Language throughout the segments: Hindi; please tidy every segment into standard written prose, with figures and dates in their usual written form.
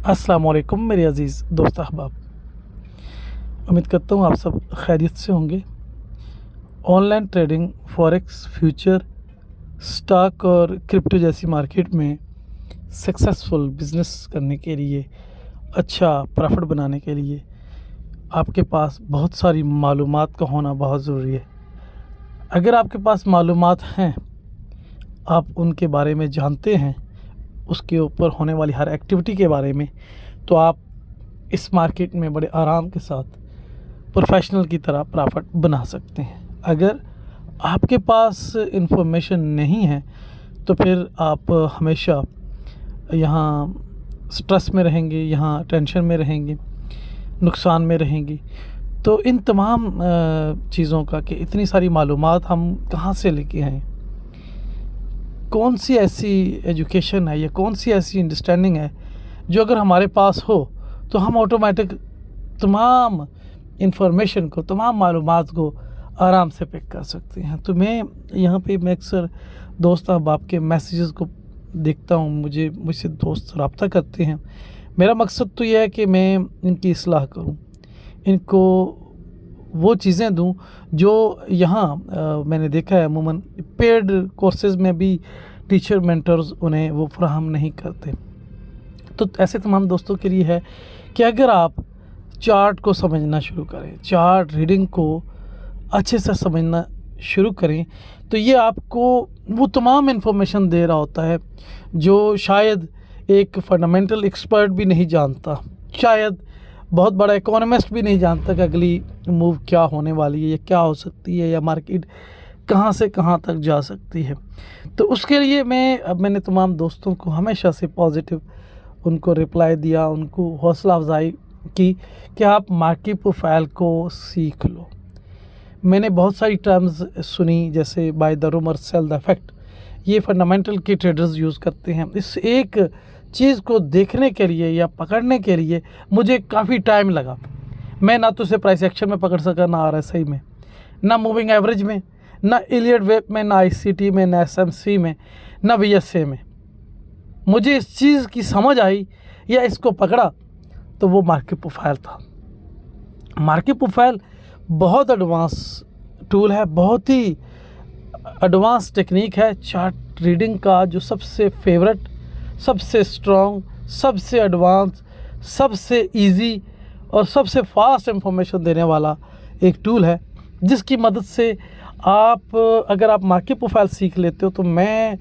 अस्सलाम वालेकुम मेरे अज़ीज़ दोस्त अहबाब। उम्मीद करता हूँ आप सब खैरियत से होंगे। Online trading, forex, future, stock और क्रिप्टो जैसी मार्केट में सक्सेसफुल बिज़नेस करने के लिए, अच्छा प्रॉफिट बनाने के लिए आपके पास बहुत सारी मालूमात का होना बहुत ज़रूरी है। अगर आपके पास मालूमात हैं, आप उनके बारे में जानते हैं, उसके ऊपर होने वाली हर एक्टिविटी के बारे में, तो आप इस मार्केट में बड़े आराम के साथ प्रोफेशनल की तरह प्रॉफिट बना सकते हैं। अगर आपके पास इंफॉर्मेशन नहीं है तो फिर आप हमेशा यहाँ स्ट्रेस में रहेंगे, यहाँ टेंशन में रहेंगे, नुकसान में रहेंगे। तो इन तमाम चीज़ों का कि इतनी सारी मालूमात हम कहाँ से लेके आएँ, कौन सी ऐसी एजुकेशन है या कौन सी ऐसी अंडरस्टैंडिंग है जो अगर हमारे पास हो तो हम ऑटोमेटिक तमाम इंफॉर्मेशन को, तमाम मालूमात को आराम से पिक कर सकते हैं। तो मैं यहाँ पे मैं अक्सर दोस्त अहबाब के मैसेजेस को देखता हूँ, मुझसे दोस्त रब्ता करते हैं। मेरा मकसद तो यह है कि मैं इनकी इस्लाह करूँ, इनको वो चीज़ें दूँ जो यहाँ मैंने देखा है अमूमन पेड कोर्सेज़ में भी टीचर मेंटर्स उन्हें वो फराहम नहीं करते। तो ऐसे तमाम दोस्तों के लिए है कि अगर आप चार्ट को समझना शुरू करें, चार्ट रीडिंग को अच्छे से समझना शुरू करें, तो ये आपको वो तमाम इन्फॉर्मेशन दे रहा होता है जो शायद एक फंडामेंटल एक्सपर्ट भी नहीं जानता, शायद बहुत बड़ा इकोनॉमिस्ट भी नहीं जानता कि अगली मूव क्या होने वाली है या क्या हो सकती है या मार्केट कहाँ से कहाँ तक जा सकती है। तो उसके लिए मैंने तमाम दोस्तों को हमेशा से पॉजिटिव उनको रिप्लाई दिया, उनको हौसला अफजाई की कि आप मार्केट प्रोफाइल को सीख लो। मैंने बहुत सारी टर्म्स सुनी जैसे by the rumour cell the effect, ये फंडामेंटल के ट्रेडर्स यूज़ करते हैं। इस एक चीज़ को देखने के लिए या पकड़ने के लिए मुझे काफ़ी टाइम लगा। मैं ना तो उसे प्राइस एक्शन में पकड़ सका, ना RSI में, ना मूविंग एवरेज में, ना इलियट वेब में, ना ICT में, ना SMC में, ना VSA में। मुझे इस चीज़ की समझ आई या इसको पकड़ा तो वो मार्केट प्रोफाइल था। मार्केट प्रोफाइल बहुत एडवांस टूल है, बहुत ही एडवांस टेक्निक है चार्ट रीडिंग का, जो सबसे फेवरेट, सबसे स्ट्रॉन्ग, सबसे एडवांस, सबसे इजी और सबसे फास्ट इंफॉर्मेशन देने वाला एक टूल है, जिसकी मदद से आप अगर आप मार्केट प्रोफाइल सीख लेते हो तो मैं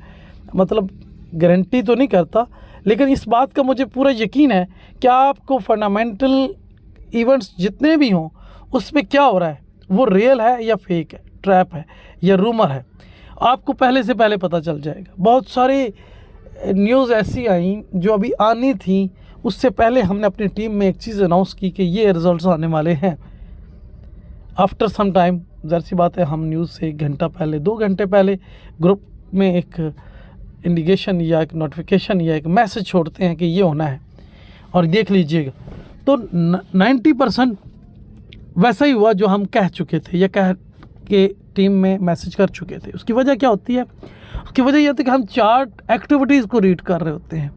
मतलब गारंटी तो नहीं करता, लेकिन इस बात का मुझे पूरा यकीन है कि आपको फंडामेंटल इवेंट्स जितने भी हों उसमें क्या हो रहा है, वो रियल है या फेक है, ट्रैप है या रूमर है, आपको पहले से पहले पता चल जाएगा। बहुत सारे न्यूज़ ऐसी आई जो अभी आनी थी, उससे पहले हमने अपनी टीम में एक चीज़ अनाउंस की कि ये रिजल्ट्स आने वाले हैं। आफ्टर सम टाइम, ज़ाहिर सी बात है, हम न्यूज़ से 1 घंटा पहले, 2 घंटे पहले ग्रुप में एक इंडिकेशन या एक नोटिफिकेशन या एक मैसेज छोड़ते हैं कि ये होना है और देख लीजिएगा। तो 90% वैसा ही हुआ जो हम कह चुके थे या कह के टीम में मैसेज कर चुके थे। उसकी वजह क्या होती है? उसकी वजह यह होती है कि हम चार्ट एक्टिविटीज़ को रीड कर रहे होते हैं।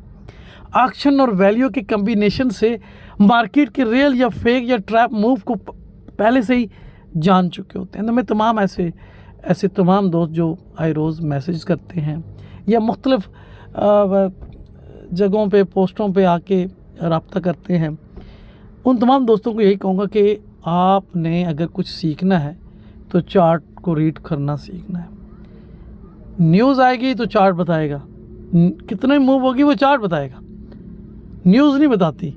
एक्शन और वैल्यू के कम्बिनेशन से मार्केट के रियल या फेक या ट्रैप मूव को पहले से ही जान चुके होते हैं। तो मैं तमाम ऐसे तमाम दोस्त जो आए रोज़ मैसेज करते हैं या मुख्तलिफ जगहों पे, पोस्टों पे आके रब्ता करते हैं, उन तमाम दोस्तों को यही कहूँगा कि आपने अगर कुछ सीखना है तो चार्ट को रीड करना सीखना है। न्यूज़ आएगी तो चार्ट बताएगा, कितने मूव होगी वो चार्ट बताएगा, न्यूज़ नहीं बताती।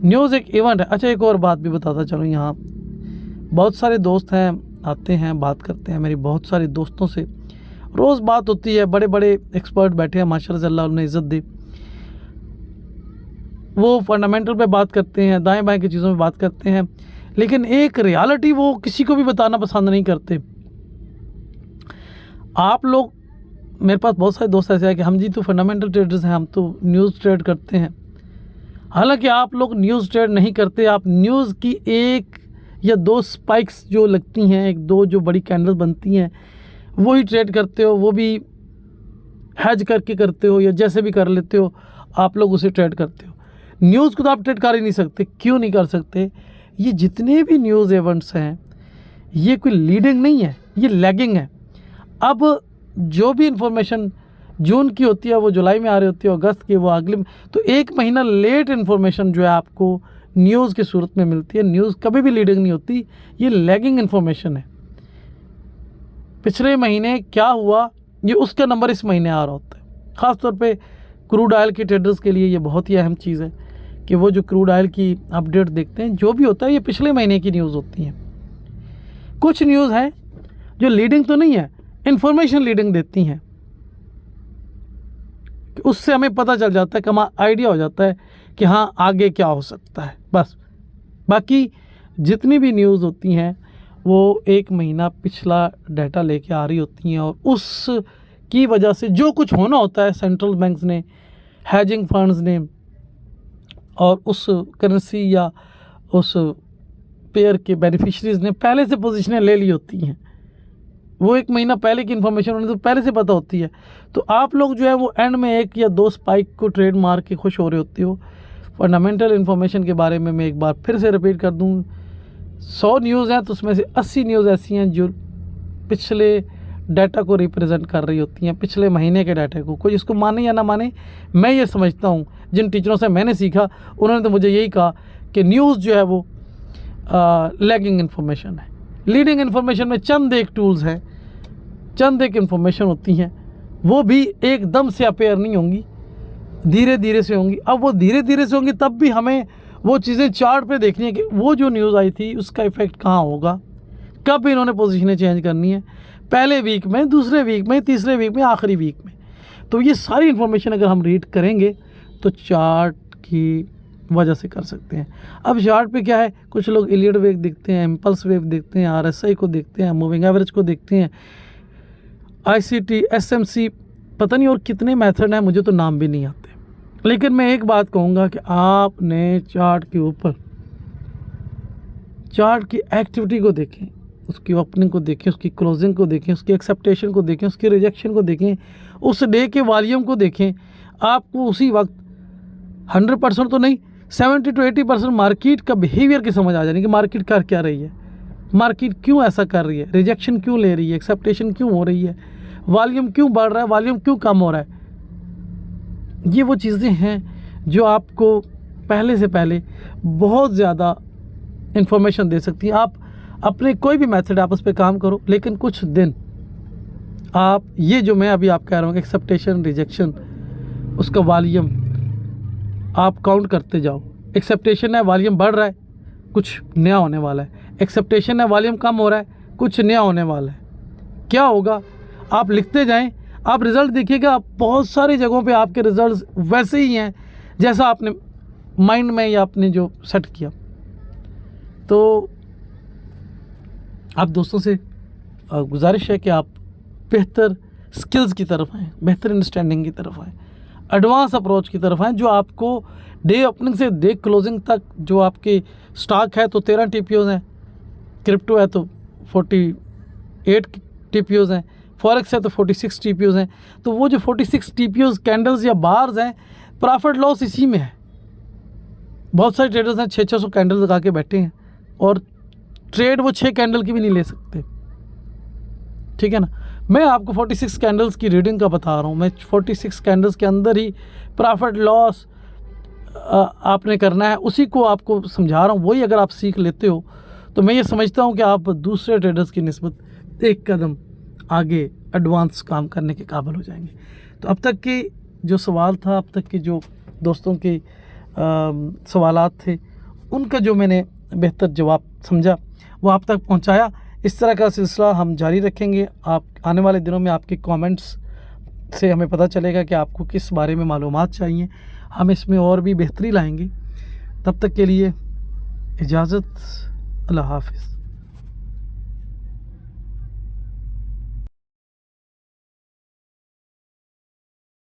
न्यूज़ एक इवेंट है। अच्छा, एक और बात भी बताता चलो, यहाँ बहुत सारे दोस्त हैं, आते हैं, बात करते हैं। मेरी बहुत सारे दोस्तों से रोज़ बात होती है, बड़े बड़े एक्सपर्ट बैठे हैं माशाअल्लाह से, अल्लाह उन्हें इज़्ज़त दे। वो फंडामेंटल पे बात करते हैं, दाएं बाएं की चीज़ों में बात करते हैं, लेकिन एक रियलिटी वो किसी को भी बताना पसंद नहीं करते। आप लोग, मेरे पास बहुत सारे दोस्त ऐसे हैं कि हम जी तो फंडामेंटल ट्रेडर्स हैं, हम तो न्यूज़ ट्रेड करते हैं। हालांकि आप लोग न्यूज़ ट्रेड नहीं करते, आप न्यूज़ की 1 या 2 स्पाइक्स जो लगती हैं, 1-2 जो बड़ी कैंडल बनती हैं, वही ट्रेड करते हो, वो भी हैज करके करते हो या जैसे भी कर लेते हो, आप लोग उसे ट्रेड करते हो। न्यूज़ को तो आप ट्रेड कर ही नहीं सकते। क्यों नहीं कर सकते? ये जितने भी न्यूज़ इवेंट्स हैं ये कोई लीडिंग नहीं है, ये लैगिंग है। अब जो भी इंफॉर्मेशन जून की होती है वो जुलाई में आ रही होती है, अगस्त की वो अगले में, तो 1 महीना लेट इन्फॉर्मेशन जो है आपको न्यूज़ की सूरत में मिलती है। न्यूज़ कभी भी लीडिंग नहीं होती, ये लैगिंग इन्फॉर्मेशन है। पिछले महीने क्या हुआ ये उसका नंबर इस महीने आ रहा होता है। ख़ास तौर पे क्रूड ऑयल के ट्रेडर्स के लिए ये बहुत ही अहम चीज़ है कि वो जो क्रूड ऑयल की अपडेट देखते हैं, जो भी होता है ये पिछले महीने की न्यूज़ होती हैं। कुछ न्यूज़ हैं जो लीडिंग तो नहीं है, इन्फॉर्मेशन लीडिंग देती हैं, उससे हमें पता चल जाता है कि हमारा आइडिया हो जाता है कि हाँ आगे क्या हो सकता है, बस। बाकी जितनी भी न्यूज़ होती हैं वो 1 महीना पिछला डाटा लेके आ रही होती हैं, और उसकी वजह से जो कुछ होना होता है सेंट्रल बैंक्स ने, हेजिंग फंड्स ने, और उस करेंसी या उस पेयर के बेनिफिशरीज ने पहले से पोजीशनें ले ली होती हैं। वो 1 महीना पहले की इन्फॉर्मेशन उन्हें तो पहले से पता होती है। तो आप लोग जो है वो एंड में 1 या 2 स्पाइक को ट्रेड मार के खुश हो रहे होते हो। फंडामेंटल इन्फॉर्मेशन के बारे में मैं एक बार फिर से रिपीट कर दूँ, 100 न्यूज़ हैं तो उसमें से 80 न्यूज़ ऐसी हैं जो पिछले डाटा को रिप्रेजेंट कर रही होती हैं, पिछले महीने के डाटा को। कोई इसको माने या ना माने, मैं ये समझता हूँ, जिन टीचरों से मैंने सीखा उन्होंने तो मुझे यही कहा कि न्यूज़ जो है वो लैगिंग इन्फॉर्मेशन है। लीडिंग इन्फॉर्मेशन में चंद एक टूल्स हैं, चंद एक इन्फॉर्मेशन होती हैं, वो भी एकदम से अपेयर नहीं होंगी, धीरे धीरे से होंगी। अब वो धीरे धीरे से होंगी तब भी हमें वो चीज़ें चार्ट पे देखनी है कि वो जो न्यूज़ आई थी उसका इफ़ेक्ट कहाँ होगा, कब इन्होंने पोजीशनें चेंज करनी है, पहले वीक में, दूसरे वीक में, तीसरे वीक में, आखिरी वीक में। तो ये सारी इन्फॉर्मेशन अगर हम रीड करेंगे तो चार्ट की वजह से कर सकते हैं। अब चार्ट पे क्या है, कुछ लोग इलियड वेव देखते हैं, इम्पल्स वेव देखते हैं, RSI को देखते हैं, मूविंग एवरेज को देखते हैं, ICT, SMC, पता नहीं और कितने मेथड हैं, मुझे तो नाम भी नहीं आते। लेकिन मैं एक बात कहूँगा कि आपने चार्ट के ऊपर चार्ट की एक्टिविटी को देखें, उसकी ओपनिंग को देखें, उसकी क्लोजिंग को देखें, उसकी एक्सेप्टेशन को देखें, उसकी रिजेक्शन को देखें, उस डे के वॉल्यूम को देखें। आपको उसी वक्त 100% तो नहीं, 70 to 80% मार्केट का बिहेवियर की समझ आ जानी कि मार्केट कर क्या रही है, मार्केट क्यों ऐसा कर रही है, रिजेक्शन क्यों ले रही है, एक्सेप्टेशन क्यों हो रही है, वॉल्यूम क्यों बढ़ रहा है, वॉल्यूम क्यों कम हो रहा है। ये वो चीज़ें हैं जो आपको पहले से पहले बहुत ज़्यादा इन्फॉर्मेशन दे सकती हैं। आप अपने कोई भी मेथड आप उस पर काम करो, लेकिन कुछ दिन आप ये जो मैं अभी आप कह रहा हूँ एक्सेप्टेशन, रिजेक्शन, उसका वॉल्यूम आप काउंट करते जाओ। एक्सेप्टेशन है, वॉल्यूम बढ़ रहा है, कुछ नया होने वाला है। एक्सेप्टेशन है, वॉल्यूम कम हो रहा है, कुछ नया होने वाला है। क्या होगा, आप लिखते जाएं, आप रिज़ल्ट देखिएगा, बहुत सारी जगहों पे आपके रिज़ल्ट वैसे ही हैं जैसा आपने माइंड में या आपने जो सेट किया। तो आप दोस्तों से गुजारिश है कि आप बेहतर स्किल्स की तरफ आएँ, बेहतर अंडरस्टैंडिंग की तरफ आएँ, एडवांस अप्रोच की तरफ आएँ, जो आपको डे ओपनिंग से डे क्लोजिंग तक जो आपके स्टॉक है तो 13 TPOs हैं, क्रिप्टो है तो 48 TPOs हैं, फॉरेक्स है तो 46 TPOs हैं। तो वो जो 46 TPOs कैंडल्स या बार्स हैं, प्रॉफिट लॉस इसी में है। बहुत सारे ट्रेडर्स हैं 600 कैंडल लगा के बैठे हैं और ट्रेड वो 6 कैंडल की भी नहीं ले सकते, ठीक है ना। मैं आपको 46 कैंडल्स की रीडिंग का बता रहा हूँ, मैं 46 कैंडल्स के अंदर ही प्रॉफिट लॉस आपने करना है, उसी को आपको समझा रहा हूँ। वही अगर आप सीख लेते हो तो मैं ये समझता हूँ कि आप दूसरे ट्रेडर्स की निस्बत एक कदम आगे एडवांस काम करने के काबिल हो जाएंगे। तो अब तक के जो सवाल था, अब तक के जो दोस्तों के सवालात थे, उनका जो मैंने बेहतर जवाब समझा वो आप तक पहुंचाया। इस तरह का सिलसिला हम जारी रखेंगे। आप आने वाले दिनों में आपके कमेंट्स से हमें पता चलेगा कि आपको किस बारे में मालूमात चाहिए, हम इसमें और भी बेहतरी लाएंगे। तब तक के लिए इजाज़त, अल्लाह हाफ़िज़।